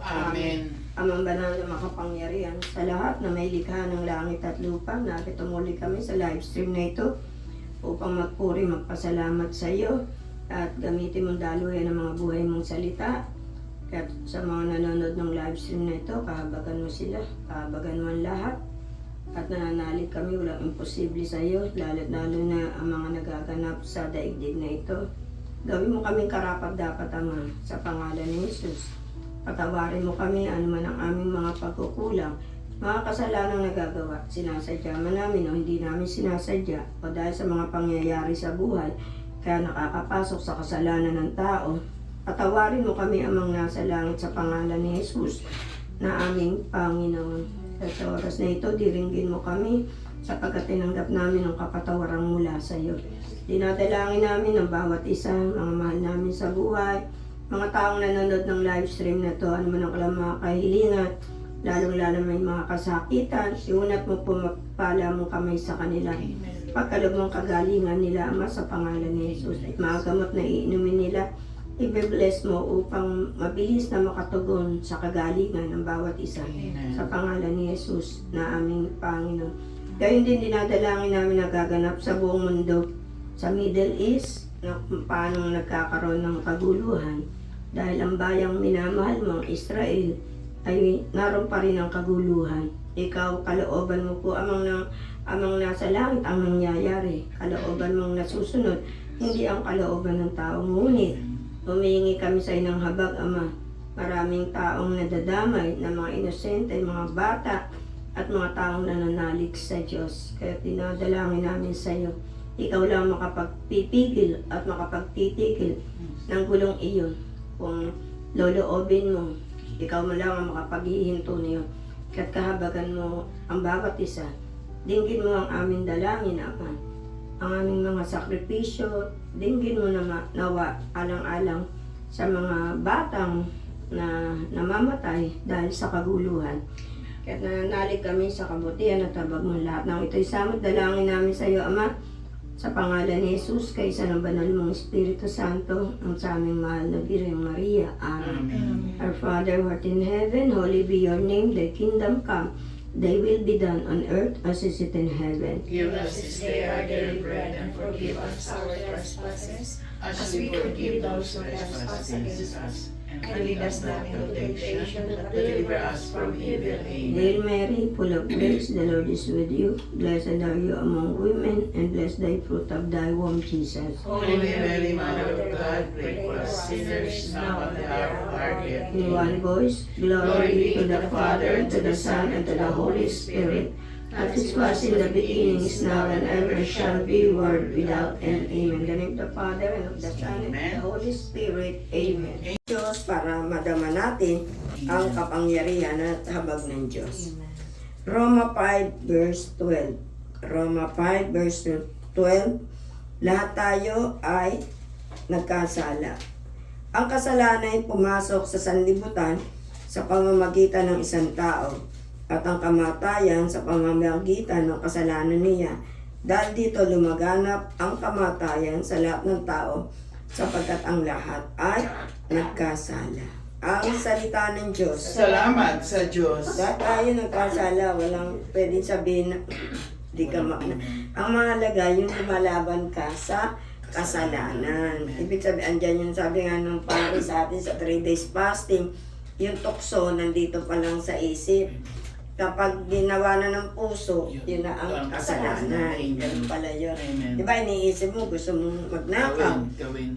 Amen. Amang banal na makapangyarihan sa lahat na may likha ng langit at lupa, nakita muli kami sa live stream na ito upang magpuri, magpasalamat sa iyo at gamitin mong daluyan ng mga buhay mong salita. At sa mga nanonood ng live stream na ito, kahabagan mo sila, kahabagan mo ang lahat. At nananalig kami, walang imposible sa iyo, lalo na ang mga nagaganap sa daigdig na ito. Gawin mo kaming karapat-dapat, Ama, sa pangalan ni Jesus. Patawarin mo kami anuman ang aming mga pagkukulang, mga kasalanang nagagawa, sinasadya man namin o hindi namin sinasadya, o dahil sa mga pangyayari sa buhay, kaya nakakapasok sa kasalanan ng tao. Patawarin mo kami amang nasa langit sa pangalan ni Jesus na aming Panginoon. At sa oras na ito, diringgin mo kami sapagkat tinanggap namin ang kapatawarang mula sa iyo. Dinadalangin namin ang bawat isa, mga mahal namin sa buhay, mga taong nanonood ng live stream na to, ano man ang kailang mga kahilingan, lalong-lalo may mga kasakitan, iunat mo po magpala mong kamay sa kanila. Pagkalog mong kagalingan nila, Ama, sa pangalan ni Jesus, at mga gamot na iinumin nila, i-bless mo upang mabilis na makatugon sa kagalingan ng bawat isa. Amen. Sa pangalan ni Jesus na aming Panginoon. Gayun din dinadalangin namin na gaganap sa buong mundo, sa Middle East, na paano nagkakaroon ng kaguluhan dahil ang bayang minamahal mo, Israel, ay naroon pa rin ang kaguluhan. Ikaw, kalooban mo po amang nasa langit ang nangyayari. Kalooban mong nasusunod, hindi ang kalooban ng tao. Ngunit, humihingi kami sa inang habag, Ama. Maraming taong nadadamay na mga inosente, mga bata, at mga taong nananalig sa Diyos. Kaya dinadalangin namin sa iyo. Ikaw lang makapagpipigil at makapagtitigil ng gulong iyon. Kung loloobin mo, ikaw mo lang ang makapaghihinto niyo. At kahabagan mo ang bawat isa. Dinggin mo ang aming dalangin, Ama. Ang aming mga sakripisyo, dinggin mo na nawa alang-alang sa mga batang na namamatay dahil sa kaguluhan. Kaya nananalig kami sa kabutihan at habag mo lahat ng ito'y samot dalangin namin sa iyo, Ama. Sa pangalan ni Jesus, kaysa ng banal mong Espiritu Santo, ang sa aming mahal na Birheng Maria. Amen. Amen. Our Father who art in heaven, holy be your name, thy kingdom come, thy will be done on earth as it is in heaven. Give us this day our daily bread, and forgive us our trespasses, as we forgive those who trespass against us. And lead us not into temptation, but deliver us from evil. Amen. Hail Mary, full of grace, the Lord is with you. Blessed are you among women, and blessed thy fruit of thy womb, Jesus. Holy Mary, Mother of God, pray for us sinners, now and at the hour of our death. In one voice, glory be to the Father, to the Son, and to the Holy Spirit, as it was in the beginning, is now, and ever shall be, world without end. Amen. In the name of the Father, and of the Son, and of the Holy Spirit. Amen. Diyos, para madama natin ang kapangyarihan at habag ng Diyos. Roma 5 verse 12. Roma 5 verse 12. Lahat tayo ay nagkasala. Ang kasalanan ay pumasok sa sanlibutan sa pamamagitan ng isang tao, at ang kamatayan sa pamamagitan ng kasalanan niya. Dahil dito lumaganap ang kamatayan sa lahat ng tao, sapagkat ang lahat ay nagkasala. Ang salita ng Diyos. Salamat sa Diyos. Lahat tayo nagkasala, walang pwedeng sabihin na di ka Ang mahalaga yung lumalaban ka sa kasalanan. Ibig sabihin, andyan yung sabi nga ng pare sa atin sa 3 days fasting, yung tukso nandito pa lang sa isip. Kapag ginawa na ng puso, yun na ang kasalanan. Ganun pala yun. Di ba, iniisip mo, gusto mong magnakaw,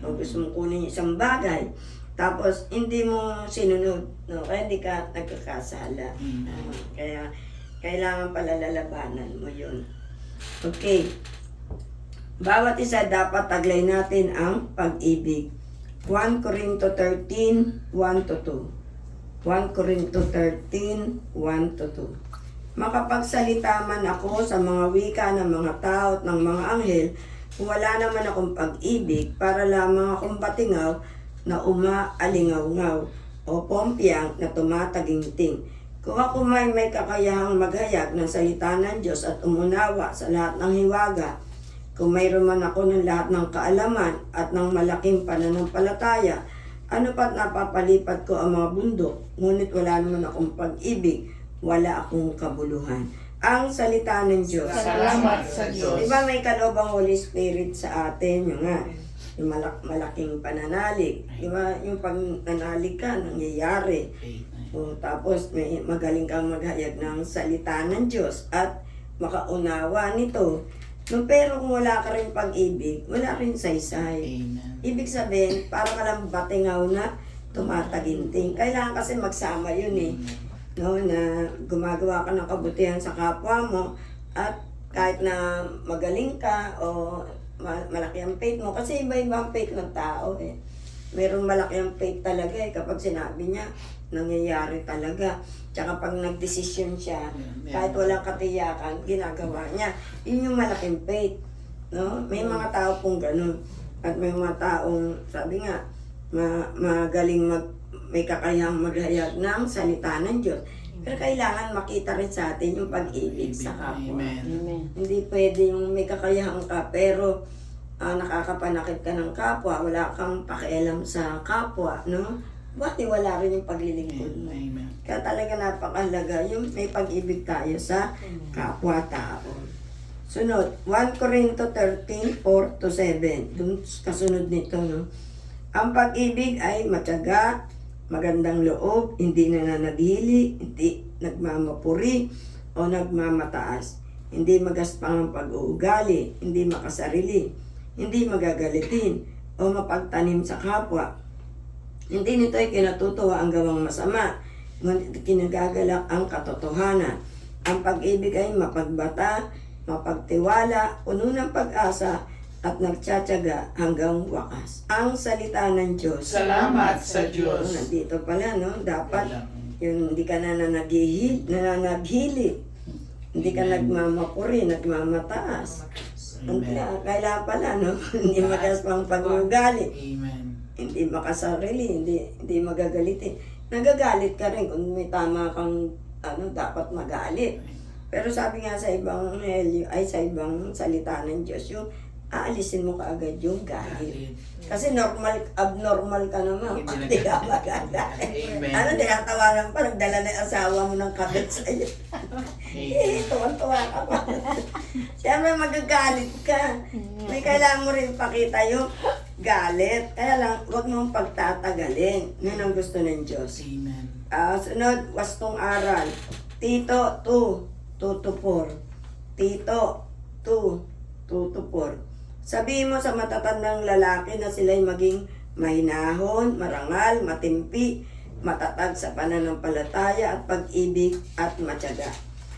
o gusto mong kunin isang bagay, tapos hindi mo sinunod, no? Kaya hindi ka nagkakasala. Kaya kailangan pala lalabanan mo yun. Okay. Bawat isa dapat taglay natin ang pag-ibig. 1 Corinto 13, 1-2. 1 Corinto 13, 1-2. Makapagsalita man ako sa mga wika ng mga tao at ng mga anghel, kung wala naman akong pag-ibig, para lamang akong batingaw na umaalingaw-ngaw o pompyang na tumataginting. Kung ako may kakayahang maghayag ng salita ng Diyos at umunawa sa lahat ng hiwaga, kung mayroon man ako ng lahat ng kaalaman at ng malaking pananampalataya, Ano pa't napapalipat ko ang mga bundok, ngunit wala naman akong pag-ibig, wala akong kabuluhan. Ang salita ng Diyos. Salamat sa Diyos. Di ba may kaloob ang Holy Spirit sa atin? Yung nga, yung malaking pananalig. Di ba yung pag nanalig ka, nangyayari. O, tapos may magaling kang maghayag ng salita ng Diyos at makaunawa nito. No, pero kung wala ka rin pag-ibig, wala rin saysay. Amen. Ibig sabihin, para ka lang batingaw na tumataginting. Kailangan kasi magsama yun eh. No, na gumagawa ka ng kabutihan sa kapwa mo at kahit na magaling ka o malaki ang faith mo. Kasi iba-iba ang faith ng tao eh. Meron malaki ang faith talaga eh kapag sinabi niya, nangyayari talaga. Tsaka pag nagdesisyon siya, kahit walang katiyakan, ginagawa niya. Yun yung malaking faith. No? May mga tao pong ganun. At may mga taong, sabi nga, magaling may kakayahang maghayag ng salita ng Diyos. Pero kailangan makita rin sa atin yung pag-ibig sa kapwa. Amen. Hindi pwede yung may kakayahan ka, pero nakakapanakit ka ng kapwa, wala kang pakialam sa kapwa, no? Bakit wala rin yung paglilingkod mo? Amen. Kaya talaga napakahalaga yung may pag-ibig tayo sa kapwa-tao. Sunod, 1 Corinto 13, 4-7. Dun kasunod nito, no? Ang pag-ibig ay matyaga, magandang loob, hindi nananaghili, hindi nagmamapuri o nagmamataas. Hindi magaspang ang pag-uugali, hindi makasarili, hindi magagalitin o mapagtanim sa kapwa. Hindi nito ay kinatutuwa ang gawang masama, ngunit kinagagalak ang katotohanan. Ang pag-ibig ay mapagbata, mapagtiwala, puno ng pag-asa, at nagtsatsaga hanggang wakas. Ang salita ng Diyos. Salamat sa Diyos. Nandito pala, no? Dapat yung hindi ka nananaghili, hindi ka nagmamapuri, nagmamataas. Kailangan pala, no? Hindi magaspang pag-ugali. Amen. Hindi makasarili, hindi magagalitin. Nagagalit ka rin kung may tama kang dapat magalit. Pero sabi nga sa ibang sa ibang salita ng Diyos, yung aalisin mo kaagad yung galit. Kasi abnormal ka naman, hindi ka magalit. Amen. Tinatawanan pa, nagdala na yung asawa mo ng kabit sa'yo. Tuwan-tuwa ka pa. Siyempre magagalit ka. May kailangan mo rin pakita yung galit. Kaya lang, huwag mong pagtatagalin. Yun ang gusto ng Diyos. Amen. Sunod, wastong aral. Tito 2, 2-4. Tito 2, 2-4. Sabihin mo sa matatandang lalaki na sila'y maging mahinahon, marangal, matimpi, matatag sa pananampalataya at pag-ibig at matyaga.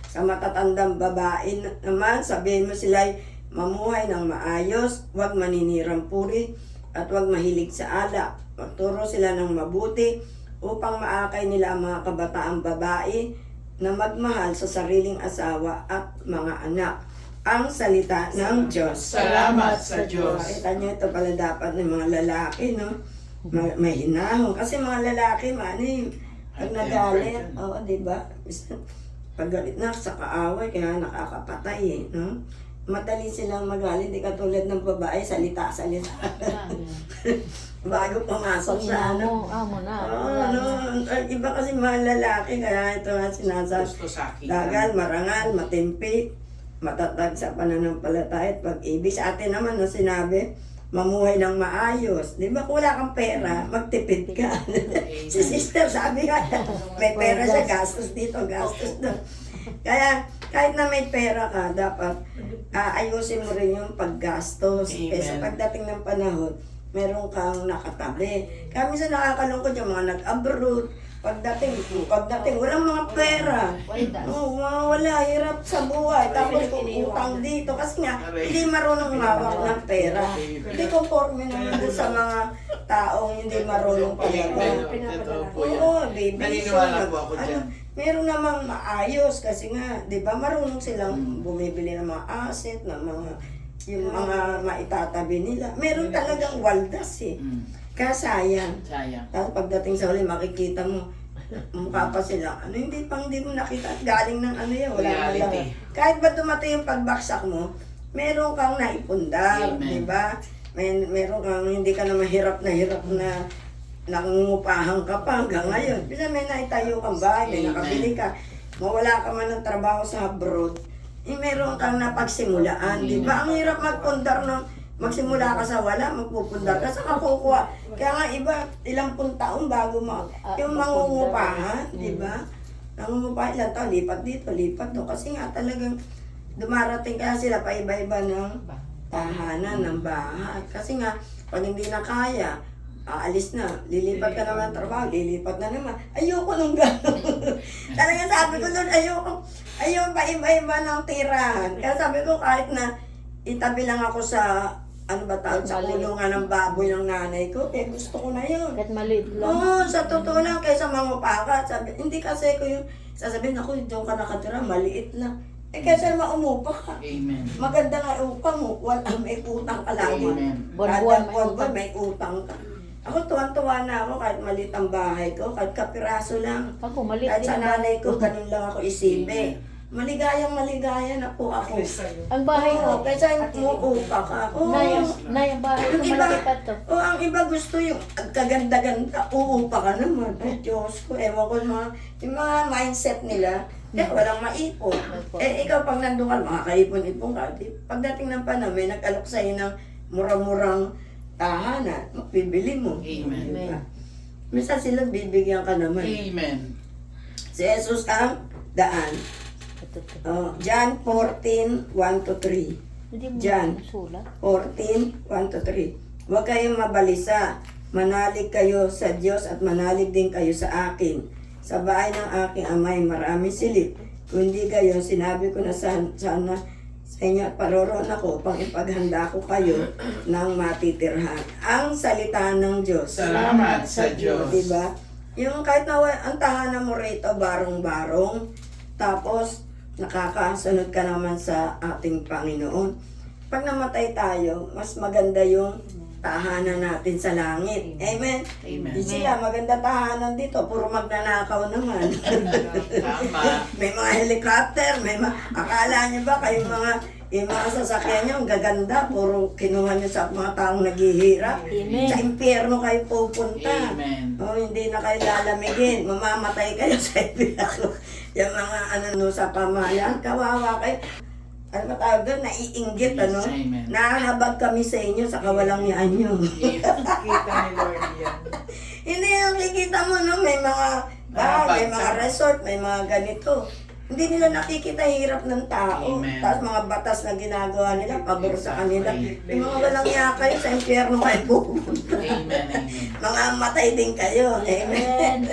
Sa matatandang babae naman, sabihin mo sila'y mamuhay ng maayos, huwag maninirang puri, at huwag mahilig sa alak. Magturo sila ng mabuti upang maakay nila ang mga kabataang babae na magmahal sa sariling asawa at mga anak. Ang salita ng Diyos. Salamat sa Diyos. Makita nyo, ito pala dapat ng mga lalaki, no? May hinahon. Kasi mga lalaki, pag nagalit, di ba? Pag galit na sa kaaway, kaya nakakapatay eh, no? Madali silang magalit, di katulad ng babae, salita. Bago pumasok sa Amo na. Iba kasi mga lalaki, kaya ito nga sinasabi. Gusto sa akin. Dagal, marangal, matimpi, matatag sa pananampalataya at pag-ibig. Sa atin naman, no, sinabi, mamuhay ng maayos. Di ba kung wala kang pera, magtipid ka. Si sister, sabi nga, may pera siya, gastos dito, gastos doon. Kaya, kahit na may pera ka, dapat ayusin mo rin yung paggastos. Kasi pagdating ng panahon, meron kang nakatabi. Kaya minsan nakakalungkot yung mga nag-abroad. Pagdating, walang mga pera. Wala, hirap sa buhay. Tapos utang dito. Kasi nga, hindi marunong mawak ng pera. Hindi conforme naman doon sa mga taong hindi marunong talaga. Oo, baby. Naniniwala po ako dyan. Meron namang maayos kasi nga, di ba, marunong silang bumibili ng mga asset, ng mga, yung mga maitatabi nila. Meron talagang waldas eh. Kaya sayang. Tapos pagdating sa huli, makikita mo, mukha pa sila. Hindi mo nakita. Galing ng yan, wala na lang. Kahit ba dumating yung pagbaksak mo, meron kang naipundar, di ba? Meron kang, hindi ka na mahirap na nangungupahan ka pa hanggang ngayon. Bisa may naitayo kang bahay, may Amen. nakabili ka, mawala ka man ng trabaho sa abroad, meron kang napagsimulaan, di ba? Ang hirap magpundar ng magsimula ka sa wala, magpupundar ka sa kakukuha. Kaya nga iba, ilang pun taon bago yung mangungupahan, di ba? Nangungupahan ilang taon, lipat dito, lipat doon. Kasi nga talagang dumarating kaya sila pa iba-iba ng tahanan, ng bahay. Kasi nga, pag hindi na kaya, aalis na, lilipat ka naman ng trabaho, lilipat na naman. Ayoko nung gano'n. Talagang sabi ko doon, ayoko pa iba-iba ng tirahan. Kaya sabi ko, kahit na itabi lang ako sa, ano ba tawag, sa kulungan ng baboy ng nanay ko, gusto ko na yun. Kahit maliit lang. Oo, sa totoo lang, kaysa mangupa ka, sabi, hindi kasi ko yung, sasabihin ako, doon ka nakatira, maliit lang. Kaysa maumupa ka. Amen. Maganda nga upa mo, wala, may utang ka lagi. Amen. Buwan-buwan may Kada utang. may utang ka. Ako tuwan-tuwa na ako kahit maliit ang bahay ko, kahit kapiraso lang. Ako, maliit Kahit din sa ang nanay bahay ko, ganun lang ako isibe. Maligayang na po ako. Ang bahay Oo, ko. kaysa umuupa ka. Oo. Nay, ang bahay ko, Yung iba, malaki pa to. ang iba gusto yung kaganda-ganda, uupa ka naman. Ay, Diyos ko, ewan ko yung mga mindset nila, walang maipon. Ikaw pag nandun ka, makakaipon-ipon ka. Pagdating ng panahon, may nag-alok sa'yo ng murang-murang tahanan, bibili mo. Amen. Diba? Minsan sila bibigyan ka naman. Amen. Si Jesus ang daan. John 14, 1-3. Hindi mo Diyan. sulat. 14, 1-3. Huwag kayong mabalisa. Manalig kayo sa Diyos at manalig din kayo sa akin. Sa bahay ng aking amay maraming silid. Kung hindi kayo, sinabi ko na sana sa inyo at paroroon ako upang ipaghanda ko kayo ng matitirhan. Ang salita ng Diyos. Salamat sa Diyos. Diba? Yung kahit na ang tahanan mo rito, barong-barong, tapos nakakasunod ka naman sa ating Panginoon. Pag namatay tayo, mas maganda yung tahanan natin sa langit. Amen? Amen. Di sila, maganda tahanan dito, puro magnanakaw naman. Tama. May mga helicopter, akala niyo ba kayong yung mga sasakyan niyo, ang gaganda, puro kinuha niyo sa mga taong naghihirap. Amen. Sa impyerno kayo pupunta. Amen. Hindi na kayo lalamigin, mamamatay kayo sa impyerno. Yung mga sa pamahalaan, kawawa kayo. Ano ba tawag doon? Naiinggit, Yes, ano? amen. Nahahabag kami sa inyo sa kawalangyaan nyo. Kita ni Lord yan. Hindi yung kikita mo, no? May mga bar, may mga resort, may mga ganito. Hindi nila nakikita hirap ng tao. Amen. Tapos mga batas na ginagawa nila, pabor sa kanila. Yung mga walang iya kayo, sa impyerno kayo pupunta. Amen. Amen. Mga matay din kayo. Amen. Amen.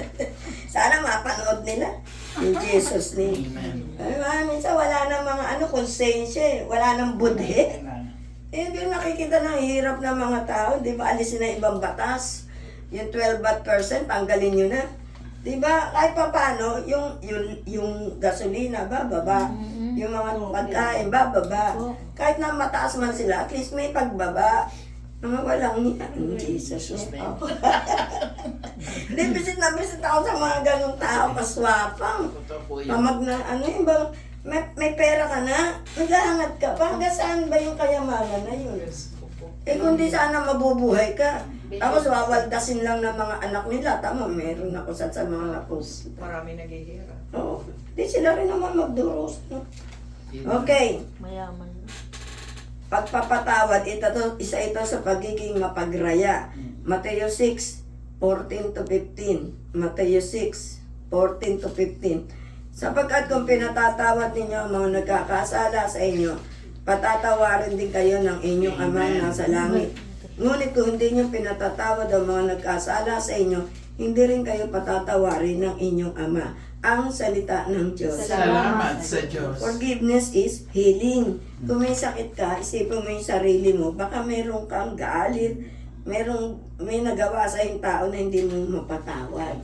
Sana mapanood nila yung Jesus name. Amen. Ay, minsan wala nang mga konsensya, wala nang budhe. Yung nakikita ng hirap ng mga tao, di ba, alisin na ibang batas. Yung 12 baht %, tanggalin nyo na. Di ba, kahit pa paano, yung gasolina, bababa. Yung mga pagkain, bababa. Kahit na mataas man sila, at least may pagbaba. Mga walang Jesus name. Hindi, bisit ako sa mga ganong tao, kaswapang. Totoo po yun. Pamag na, yung bang, may pera ka na, nag-aangat ka pa, hanggang saan ba yung kayamanan na yun? Kundi sana mabubuhay ka. Tapos wawaldasin lang ng mga anak nila, tama, meron ako sa mga napos. Marami naghihirap. Oo, di sila rin naman magduros. No? Okay, Mayaman. pagpapatawad, isa ito sa pagiging mapagraya. Mateo 6:14-15. Mateo 6:14-15. Sapagkat kung pinatatawad ninyo ang mga nagkakasala sa inyo, patatawarin din kayo ng inyong Ama na nasa langit. Ngunit kung hindi nyo pinatatawad ang mga nagkasala sa inyo, hindi rin kayo patatawarin ng inyong Ama. Ang salita ng Diyos. Salamat sa Diyos. Forgiveness is healing. Kung may sakit ka, isipin mo yung sarili mo, baka meron kang galit, may nagawa sa yung tao na hindi mo mapatawad.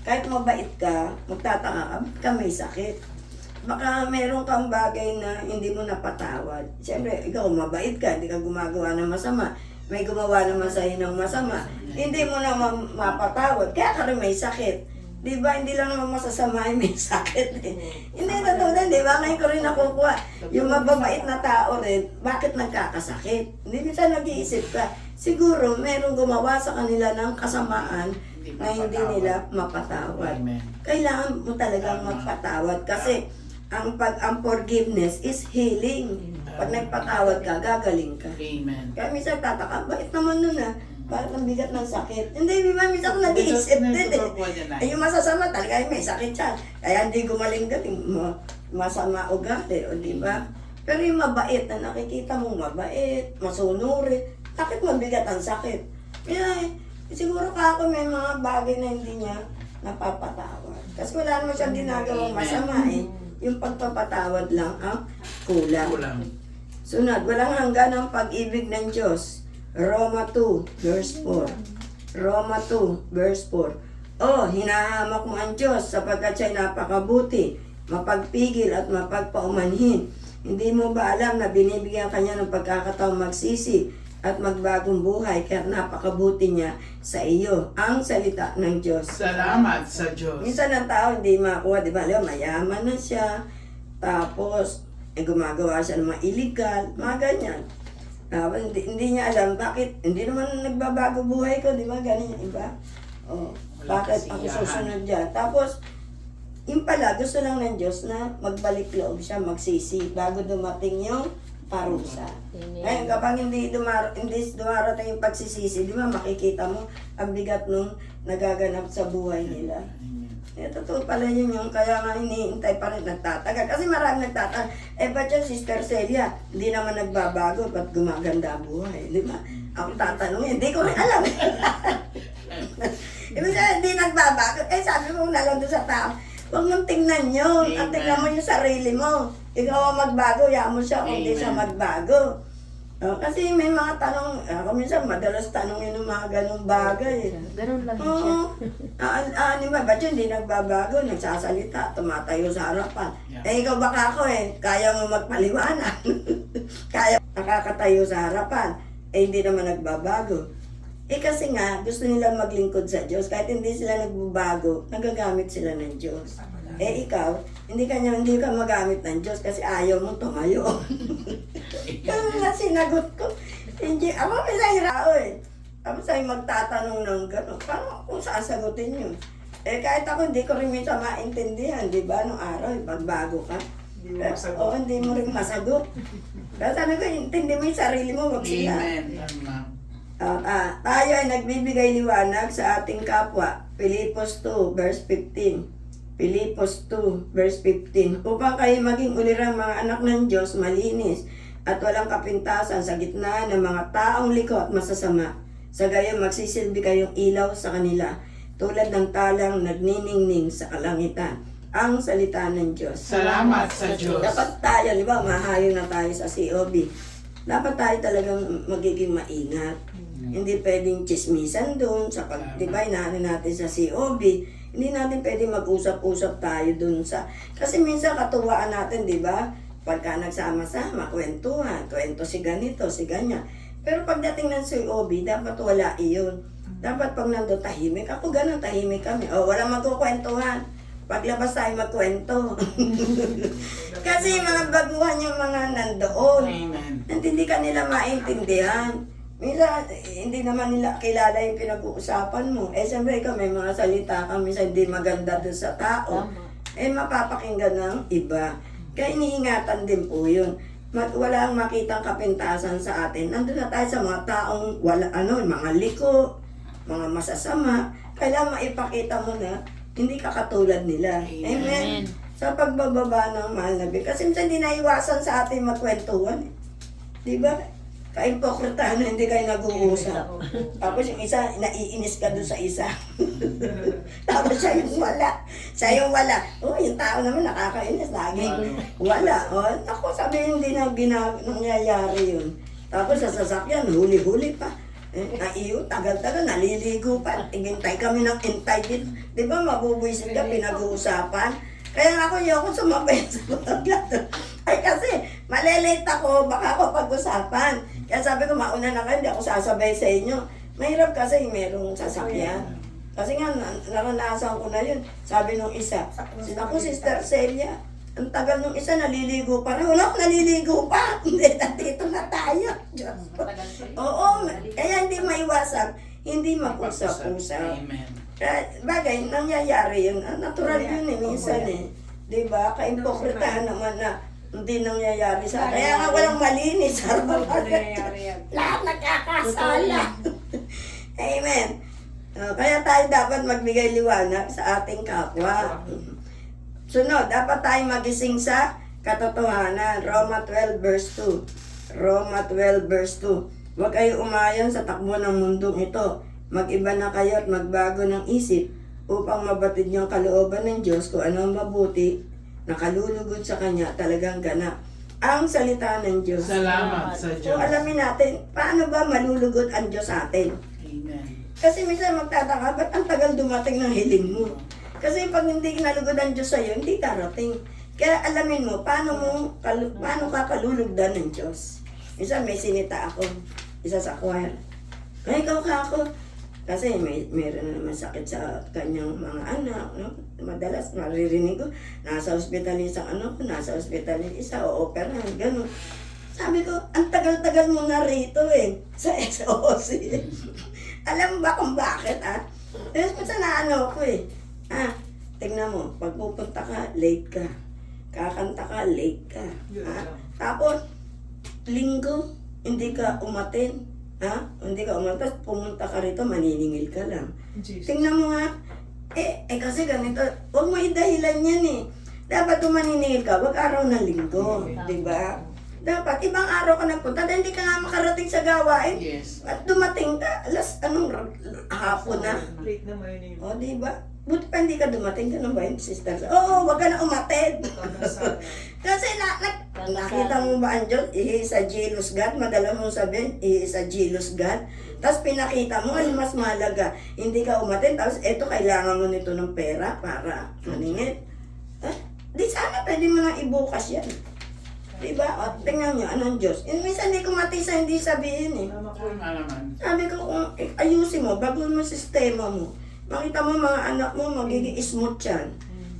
Kahit mabait ka, magtataka ka, ba't ka may sakit? Baka meron kang bagay na hindi mo napatawad. Siyempre, ikaw mabait ka, hindi ka gumagawa ng masama. May gumawa naman sa'yo ng masama. Hindi mo na mapatawad, kaya ka rin may sakit. Di ba? Hindi lang naman masasama yung may sakit eh. Hindi natuloy, di ba? Ngayon ko rin nakukuha. Yung mababait na tao rin, bakit nagkakasakit? Hindi minsan nag-iisip ka. Siguro, merong gumawa sa kanila ng kasamaan na hindi nila mapatawad. Amen. Kailangan mo talagang Tama. magpatawad kasi ang forgiveness is healing. Pag nagpatawad ka, gagaling ka. Amen. Kaya minsan tataka, bakit naman nun Parang ang bigat ng sakit. Hindi, di ba? Minsan ako nag-iisip din Ay, yung masasama talaga, may sakit siya. Kaya hindi gumaling-galing. Masama ugali, o di ba? Pero yung mabait na nakikita mong mabait, masunurit, bakit mabigat ang sakit? Kaya siguro ka ako may mga bagay na hindi niya napapatawad. Kasi wala naman siyang ginagawang masama Yung pagpapatawad lang ang kulang. Kulang. Sunod, walang hanggan ang pag-ibig ng Diyos. Roma 2, verse 4. Roma 2, verse 4. Hinahamak mo ang Diyos sapagkat siya'y napakabuti, mapagpigil at mapagpaumanhin. Hindi mo ba alam na binibigyan kanya ng pagkakataong magsisi at magbagong buhay kaya napakabuti niya sa iyo? Ang salita ng Diyos. Salamat sa Diyos. Minsan ang tao hindi makuha, di ba? Alam, mayaman na siya, tapos gumagawa siya ng mga illegal, mga ganyan. Hindi niya alam bakit, hindi naman nagbabago buhay ko, di ba? Ganyan yung iba. Bakit ako susunod dyan? Tapos, yung pala, gusto lang ng Diyos na magbalik loob siya, magsisi, bago dumating yung parusa. Ngayon, kapag hindi dumarating yung pagsisisi, di ba makikita mo ang bigat nung nagaganap sa buhay nila. Totoo pala yun yung kaya nga iniintay pa rin nagtatagal. Kasi marami nagtatagal. Ba't yung Sister Celia, hindi naman nagbabago, ba't gumaganda ang buhay? Di ba? Ako tatanungin, hindi ko rin alam. Ibig sabihin, hindi nagbabago. Sabi mo na lang doon sa tao, huwag mong tingnan yun. At tingnan mo yung sarili mo. Ikaw ang magbago, yaman mo siya kung hindi siya magbago. Kasi may mga tanong, ako minsan madalas tanongin ng mga ganong bagay. Ganun lang siya. Ba't yun hindi nagbabago, nagsasalita, tumatayo sa harapan. Yeah. Ikaw baka ako kaya mo magpaliwanag. Kaya nakakatayo sa harapan, hindi naman nagbabago. Kasi nga, gusto nila maglingkod sa Diyos. Kahit hindi sila nagbabago, nagagamit sila ng Diyos. Ikaw, hindi ka magamit ng Diyos kasi ayaw mo tumayo. Kaya nga sinagot ko, hindi, ako may nahirao Tapos ay magtatanong ng gano'n, paano kung sasagutin yun? Kahit ako, hindi ko rin minsan maintindihan, di ba? Nung araw, pagbago ka. Hindi mo masagot. Hindi mo rin masagot. Kaya sabi ko, intindi mo yung sarili mo, wag sila. Amen. Tama. Tayo ay nagbibigay liwanag sa ating kapwa. Pilipos 2, verse 15. Pilipos 2, verse 15. Upang kayo maging ulirang mga anak ng Diyos, malinis, at walang kapintasan sa gitna ng mga taong liko at masasama. Sa gayon magsisilbi kayong ilaw sa kanila, tulad ng talang nagniningning sa kalangitan. Ang salita ng Diyos. Salamat sa Diyos. Dapat tayo, di ba, mahayo na tayo sa COB. Dapat tayo talagang magiging maingat. Hindi pwedeng chismisan doon sa di ba, inaano natin sa COB. Hindi natin pwedeng mag-usap-usap tayo doon sa, kasi minsan katuwaan natin, di ba? Pagka nagsama-sama, kwentuhan, kwento si ganito, si ganyan. Pero pagdating ng COB, dapat wala iyon. Dapat pag nando tahimik, ako ganun, tahimik kami. Walang magkukwentuhan. Paglabas tayo magkwento. Kasi mga baguhan yung mga nandoon. Amen. Hindi ka nila maintindihan. Minsan, hindi naman nila kilala yung pinag-uusapan mo. Siyempre ikaw may mga salita ka, minsan hindi maganda doon sa tao. Mapapakinggan ng iba. Kaya iniingatan din po yun. Walang makitang kapintasan sa atin. Nandun na tayo sa mga taong mga liko, mga masasama. Kailangan maipakita mo na hindi ka katulad nila. Amen. Sa pagbababa ng mahal na Biyos. Kasi minsan hindi naiwasan sa atin magkwentuhan. Di ba? Ka-impokritahan na hindi kayo nag-uusap. Tapos yung isa, naiinis ka doon sa isa. Tapos siya yung wala. Siya yung wala. Yung tao naman nakakainis. Lagi wala. Ako sabi hindi na nangyayari yun. Tapos sa sasakyan, huli-huli pa. Iyo, tagal-tagal, naliligo pa. Hintay kami ng hintay dito. Di ba mabubuisit ka, pinag-uusapan? Kaya ako yung sumabay sa paglato. Kasi malilate ako, baka ako pag-usapan. Kaya sabi ko, mauna na kayo, hindi ako sasabay sa inyo. Mahirap kasi merong sasakyan. Kasi nga, naranasan ko na yun. Sabi nung isa, ako Sister Celia, ang tagal nung isa, naliligo pa rin. Wala, naliligo pa. Hindi, nandito na tayo. Oo, kaya hindi maiwasan, hindi mag-usap-usap. Amen. Bagay, nangyayari yun. Natural yun eh, minsan eh. Diba? Kaimpokritahan naman na hindi nangyayari sa akin. Kaya nga walang malinis. Nangyayari yan. Lahat nagkakasala. Amen. Kaya tayo dapat magbigay liwanag sa ating kapwa. Sunod, dapat tayo magising sa katotohanan. Roma 12 verse 2. Roma 12 verse 2. Huwag kayo umayon sa takbo ng mundong ito. Mag-iba na kayo at magbago ng isip upang mabatid niyong kalooban ng Diyos kung ano ang mabuti na kalulugod sa Kanya talagang ganap. Ang salita ng Diyos. Salamat sa So Diyos. alamin natin, paano ba malulugod ang Diyos sa atin? Amen. Kasi minsan magtataka, ba't ang tagal dumating ng hiling mo? Kasi pag hindi nalugod ang Diyos sa'yo, hindi darating. Kaya alamin mo, paano ka kalulugdan ng Diyos? Isa may sinita ako, isa sa choir. Ay, ikaw ka ako. Kasi meron na naman sakit sa kanyang mga anak. No? Madalas maririnig ko, nasa ospital yung isang anak ko, nasa ospital yung isa, o operahan, gano'n. Sabi ko, ang tagal-tagal mo na rito eh, sa SOC. Alam mo ba kung bakit ah? Tapos minsan naano ko eh. Tignan mo, pag pupunta ka, late ka. Kakanta ka, late ka. Yun lang. Tapos, linggo, hindi ka umatin. Hindi ka umatin, tapos pumunta ka rito, maniningil ka lang. Jesus. Tingnan mo nga, kasi ganito, huwag mo idahilan yan eh. Dapat kung maniningil ka, wag araw ng linggo, di ba? Dapat, ibang araw ka nagpunta, dahil hindi ka nga makarating sa gawain. Yes. At dumating ka, hapon na. Late na may name. O, di ba? Buti pa hindi ka dumating, ganun ba yun, sister? Oo, wag ka na umatid. Kasi nakita mo ba ang Diyos? He is a jealous God. Madala mong sabihin, He is a jealous God. Tapos pinakita mo, ano mas mahalaga? Hindi ka umatid, tapos eto, kailangan mo nito ng pera para maningit. Di sana pwede mo nang ibukas yan. Diba? O, tingnan nyo, anong Diyos? Minsan hindi ko matisa, hindi sabihin eh. Tama ko. Tama naman. Sabi ko, kung ayusin mo, baguhin mo sistema mo. Makita mo mga anak mo, magiging smooth yan.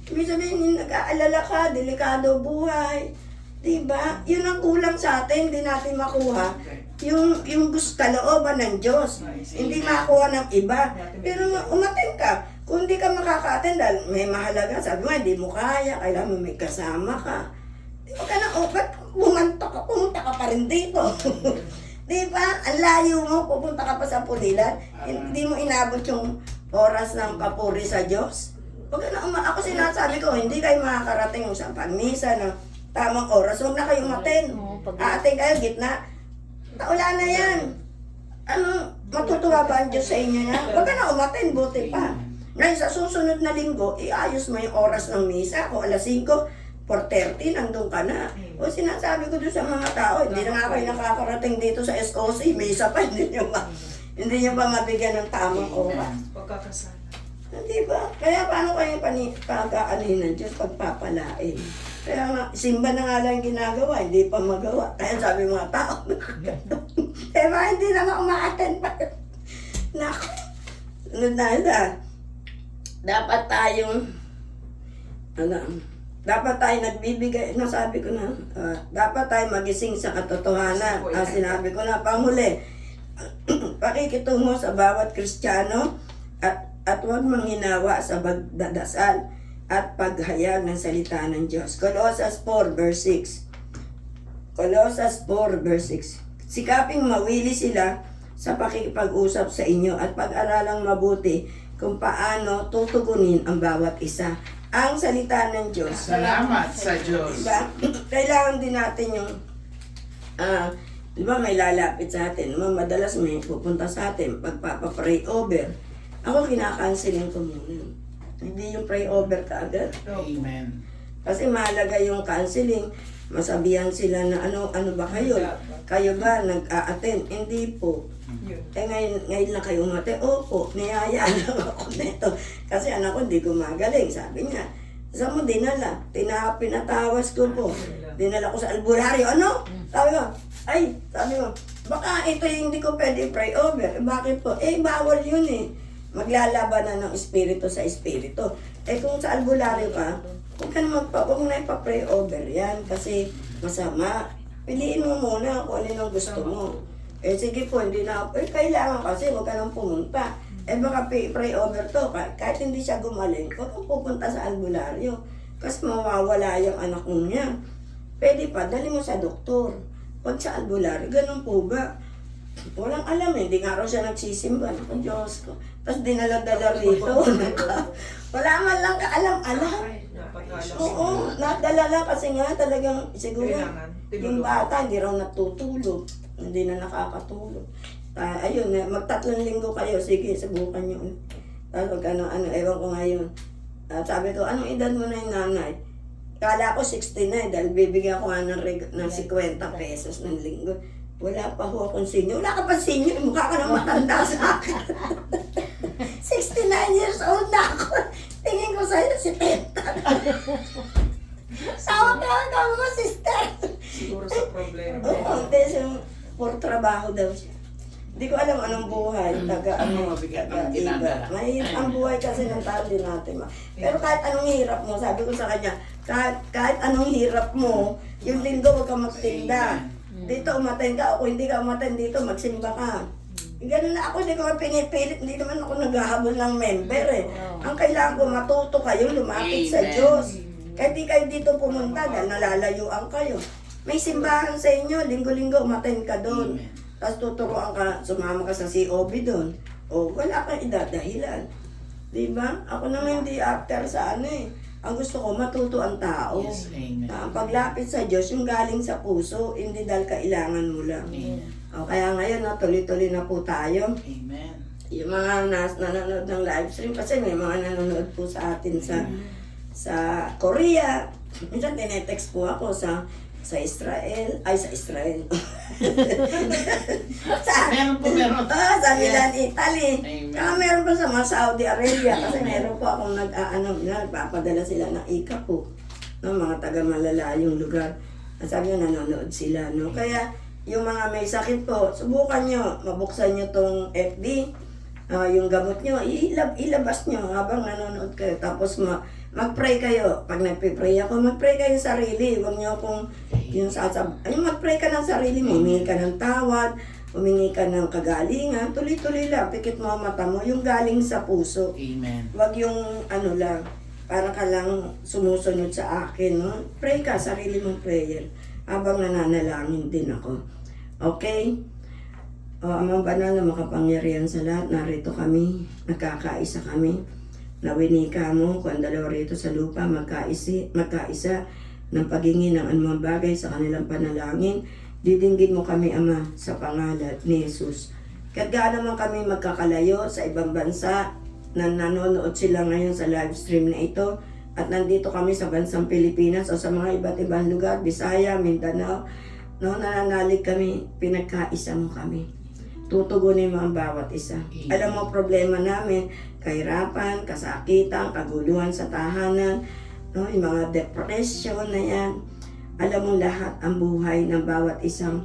Ibig sabihin, nag-aalala ka, delikado buhay. Diba? Yun ang kulang sa atin, hindi natin makuha. Yung gusto kalooban ng Diyos. Hindi makuha ng iba. Pero umatin ka. Kung hindi ka makaka-attend, dahil may mahalaga, sabi mo, hindi mo kaya, kailangan mo may kasama ka. Huwag ka na, ba't pumunta ka pa rin dito? Di ba? Ang layo mo, pupunta ka pa sa Pulilan. Hindi mo inabot yung oras ng papuri sa Diyos. Huwag ka na, ako sinasabi ko, hindi kayo makakarating sa pagmisa ng tamang oras. Huwag na kayo umatin. Aating kayo, gitna. Wala na yan. Matutuwa ba ang Diyos sa inyo na? Huwag ka na umatin, buti pa. Ngayon, sa susunod na linggo, iayos mo yung oras ng misa. Kung alas 5, 4:30, nandun ka na. O sinasabi ko doon sa mga tao, hindi na nga kayo nakakarating dito sa SOC, may isa pa, hindi nyo pa mabigyan ng tamang oras. Pagkakasala. Hindi ba? Kaya paano kayo pag-aalihin ng Diyos, pagpapalain? Kaya nga, simba na nga lang ginagawa, hindi pa magawa. Kaya sabi mga tao, eh ba, hindi naman umaaten pa. Naku, sunod na isa. Dapat tayong, dapat tayo nagbibigay, nasabi ko na, dapat tayo magising sa katotohanan. Sinabi ko na, panghuli, pakikitungo sa bawat Kristiyano at huwag manghinawa sa pagdadasal at paghayag ng salita ng Diyos. Colossus 4 verse 6. Colossus 4 verse 6. Sikaping mawili sila sa pakikipag-usap sa inyo at pag-aralang mabuti kung paano tutugunin ang bawat isa. Ang salita ng Diyos. Salamat sa Diyos. Diba? Kailangan din natin yung, diba may lalapit sa atin, madalas may pupunta sa atin, pagpapapray over. Ako kinakanceling ko muna. Hindi yung pray over ka agad. Amen. Kasi mahalaga yung counseling. Masabihan sila na ano ba kayo? Kayo ba nag-a-attend? Hindi po. Ngayon lang kayo umate. Opo, niyayaan lang ako nito. Kasi anak ko hindi gumagaling. Sabi niya, saan mo dinala? Pinatawas ko po. Dinala ko sa albularyo. Ano? Sabi ko, baka ito yung hindi ko pwede pray over. Bakit po? Bawal yun eh. Maglalabanan ng espiritu sa espiritu. Kung sa albularyo ka, huwag mo na ipa-pray over yan kasi masama. Piliin mo muna kung ano yung gusto mo. Sige po, hindi na ako. Kailangan kasi huwag ka nang pumunta. Eh baka pray over to, kahit hindi siya gumaling, huwag kang pupunta sa albularyo. Kasi mawawala yung anak mo niya. Pwede pa, dali mo sa doktor. Huwag sa albularyo, ganun po ba? Walang alam eh, hindi nga raw siya nagsisimba. Naku, Diyos ko. Tapos dinala-dala rito. Wala man lang kaalam-alam. Napag-alam. Oo, nadala lang kasi nga talagang siguro Kailangan. yung bata hindi raw natutulog. Hindi na nakakatulog. Ayun, mag-3 linggo kayo. Sige, subukan nyo. Tapos ano, ewan ko ngayon. Sabi ko, anong edad mo na yung nanay? Kala ko 69 dahil bibigyan ko nga ng 50 pesos ng linggo. Wala pa ho akong senior. Wala ka pa senior. Mukha ka na matanda sa akin. 69 years old na ako. Tingin ko sa'yo si Teta. Sawa ka mo, sister. Siguro sa problema. Oo, kasi puro trabaho daw siya. Hindi ko alam anong buhay. Mabigat ang ginagawa. Mahirap ang buhay kasi ng tao din natin. Pero kahit anong hirap mo, sabi ko sa kanya, kahit anong hirap mo, yung linggo huwag ka magtinda. Dito umaten ka, o kung hindi ka umaten dito, magsimba ka. Ganun na ako, hindi ko pinipilit, hindi naman ako naghahabol ng member eh. Ang kailangan ko, matuto kayo, lumapit sa Amen. Diyos. Kahit di kayo dito pumunta dahil nalalayuan kayo. May simbahan sa inyo, linggo-linggo umaten ka doon. Amen. Tapos tuturuan ka, sumama ka sa COB doon. O wala kang idadahilan. Diba? Ako naman hindi after sa ano eh. Ang gusto ko, matuto ang tao. Yes, amen. Na ang paglapit sa Diyos, yung galing sa puso, hindi dahil kailangan mo lang. Amen. O kaya ngayon, no, tuloy-tuloy na po tayo. Amen. Yung mga nanonood ng live stream, kasi may mga nanonood po sa atin sa Korea. Minsan tinetext po ako sa Israel. Meron. Sa Milan, Italy. Amen. Saka meron pa sa mga Saudi Arabia kasi meron po akong nagpapadala sila ng ika po ng mga taga malalayong lugar. Sabi nyo, nanonood sila, no? Kaya yung mga may sakit po, subukan nyo, mabuksan nyo tong FB, yung gamot nyo, ilabas nyo habang nanonood kayo. Tapos mag-pray kayo. Pag nagpipray ako, mag-pray kayo sarili. Huwag nyo akong mag-pray ka ng sarili mo, humingi ka ng tawad, humingi ka ng kagalingan, tuloy-tuloy lang, pikit mo ang mata mo, yung galing sa puso. Amen. Huwag yung ano lang, para ka lang sumusunod sa akin, no? Pray ka, sarili mong prayer, habang nananalangin din ako. Okay? O, Amang Banal na makapangyarihan sa lahat, narito kami, nagkakaisa kami, nawinika mo, kung dalawa rito sa lupa, magkaisa ng paghingi ng anumang bagay sa kanilang panalangin, didinggin mo kami, Ama, sa pangalan ni Jesus. Kahit gaano naman kami magkakalayo sa ibang bansa, na nanonood sila ngayon sa live stream na ito, at nandito kami sa bansang Pilipinas o sa mga iba't ibang lugar, Bisaya, Mindanao, no, nananalig kami, pinagkaisa mo kami. Tutugunin mo ang bawat isa. Alam mo problema namin, kahirapan, kasakitan, kaguluhan sa tahanan, no, yung mga depression na yan. Alam mo lahat ang buhay ng bawat isang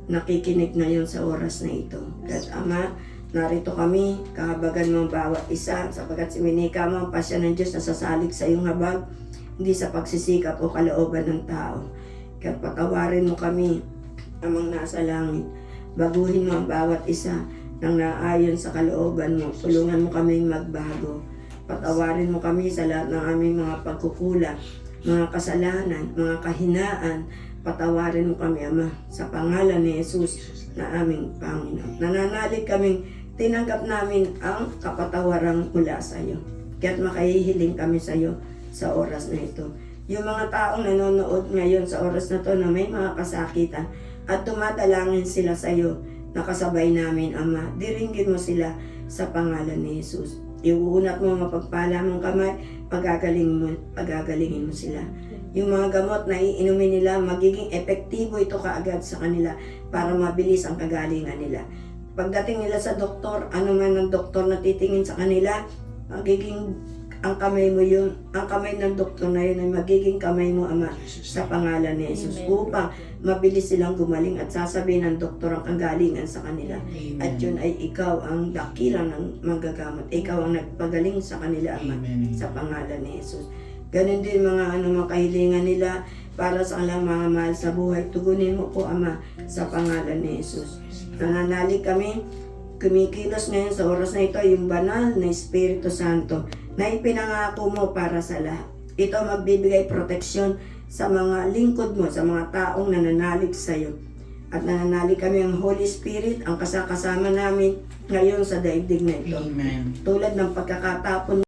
nakikinig ngayon sa oras na ito. At Ama, narito kami, kahabagan mo ang bawat isa, sapagkat siminika mo ang pasya ng Diyos na sasalig sa iyong habag, hindi sa pagsisikap o kalooban ng tao. Kaya patawarin mo kami, Amang nasa langit. Baguhin mo ang bawat isa nang naayon sa kalooban mo. Tulungan mo kaming magbago. Patawarin mo kami sa lahat ng aming mga pagkukulang, mga kasalanan, mga kahinaan. Patawarin mo kami, Ama, sa pangalan ni Jesus na aming Panginoon. Nananalig kaming tinanggap namin ang kapatawarang mula sa iyo. Kaya't makahihiling kami sa iyo sa oras na ito. Yung mga taong nanonood ngayon sa oras na to na may mga kasakitan at tumatalangin sila sa iyo, nakasabay namin, Ama, diringgin mo sila sa pangalan ni Jesus. Iuunat mo mapagpala mong kamay, pagagalingin mo sila. Yung mga gamot na iinumin nila, magiging epektibo ito kaagad sa kanila para mabilis ang kagalingan nila. Pagdating nila sa doktor, ano man ang doktor na titingin sa kanila, magiging ang kamay mo yun, ang kamay ng doktor na yun ay magiging kamay mo, Ama, sa pangalan ni Jesus. Upang mabilis silang gumaling at sasabihin ng doktor ang kagalingan sa kanila. Amen. At yun ay ikaw ang dakila ng manggagamot. Ikaw ang nagpagaling sa kanila, Ama, Amen. sa pangalan ni Jesus. Ganun din mga mga kahilingan nila para sa kanilang mga mahal sa buhay. Tugunin mo po, Ama, sa pangalan ni Jesus. Nananalig kami kumikilos ngayon sa oras na ito yung banal na Espiritu Santo na ipinangako mo para sa lahat. Ito magbibigay proteksyon sa mga lingkod mo, sa mga taong nananalig sa iyo. At nananalig kami ang Holy Spirit, ang kasama namin ngayon sa daigdig na ito. Amen. Tulad ng pagkakatapon